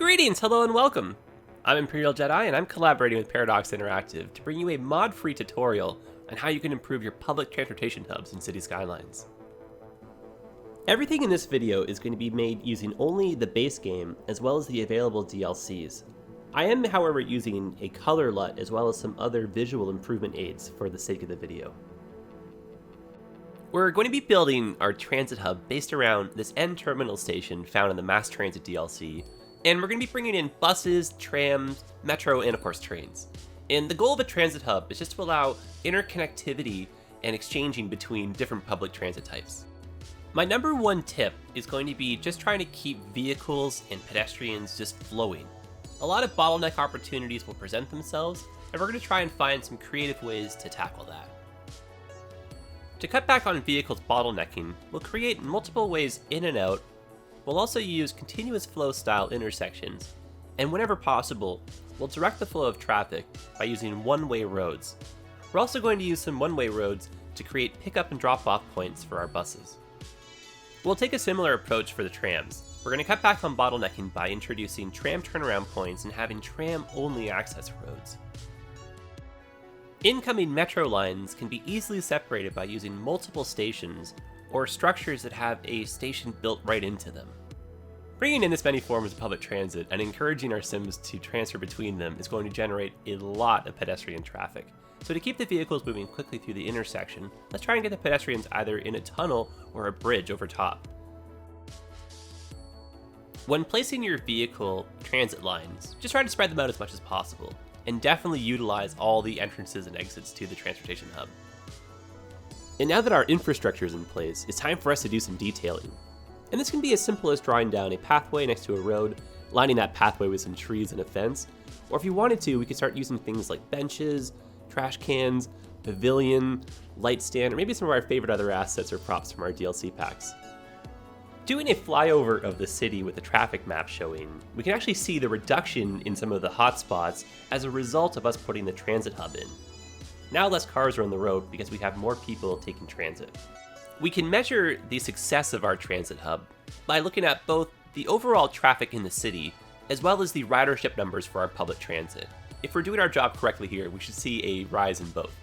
Greetings, hello, and welcome! I'm ImperialJedi, and I'm collaborating with Paradox Interactive to bring you a mod-free tutorial on how you can improve your public transportation hubs in City Skylines. Everything in this video is going to be made using only the base game, as well as the available DLCs. I am, however, using a color LUT as well as some other visual improvement aids for the sake of the video. We're going to be building our transit hub based around this N terminal station found in the Mass Transit DLC, and we're going to be bringing in buses, trams, metro, and of course trains. And the goal of a transit hub is just to allow interconnectivity and exchanging between different public transit types. My number one tip is going to be just trying to keep vehicles and pedestrians just flowing. A lot of bottleneck opportunities will present themselves, and we're going to try and find some creative ways to tackle that. To cut back on vehicles bottlenecking, we'll create multiple ways in and out. We'll also use continuous flow style intersections, and whenever possible, we'll direct the flow of traffic by using one-way roads. We're also going to use some one-way roads to create pick-up and drop-off points for our buses. We'll take a similar approach for the trams. We're going to cut back on bottlenecking by introducing tram turnaround points and having tram-only access roads. Incoming metro lines can be easily separated by using multiple stations or structures that have a station built right into them. Bringing in this many forms of public transit and encouraging our sims to transfer between them is going to generate a lot of pedestrian traffic. So to keep the vehicles moving quickly through the intersection, let's try and get the pedestrians either in a tunnel or a bridge over top. When placing your vehicle transit lines, just try to spread them out as much as possible, and definitely utilize all the entrances and exits to the transportation hub. And now that our infrastructure is in place, it's time for us to do some detailing. And this can be as simple as drawing down a pathway next to a road, lining that pathway with some trees and a fence, or if you wanted to, we could start using things like benches, trash cans, pavilion, light stand, or maybe some of our favorite other assets or props from our DLC packs. Doing a flyover of the city with the traffic map showing, we can actually see the reduction in some of the hotspots as a result of us putting the transit hub in. Now less cars are on the road because we have more people taking transit. We can measure the success of our transit hub by looking at both the overall traffic in the city as well as the ridership numbers for our public transit. If we're doing our job correctly here, we should see a rise in both.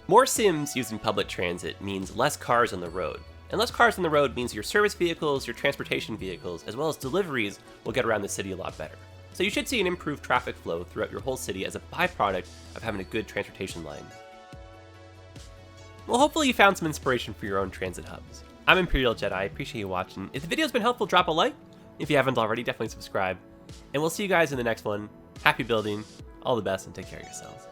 More sims using public transit means less cars on the road. And less cars on the road means your service vehicles, your transportation vehicles, as well as deliveries will get around the city a lot better. So you should see an improved traffic flow throughout your whole city as a byproduct of having a good transportation line. Well, hopefully you found some inspiration for your own transit hubs. I'm ImperialJedi, I appreciate you watching. If the video's been helpful, drop a like. If you haven't already, definitely subscribe. And we'll see you guys in the next one. Happy building, all the best, and take care of yourselves.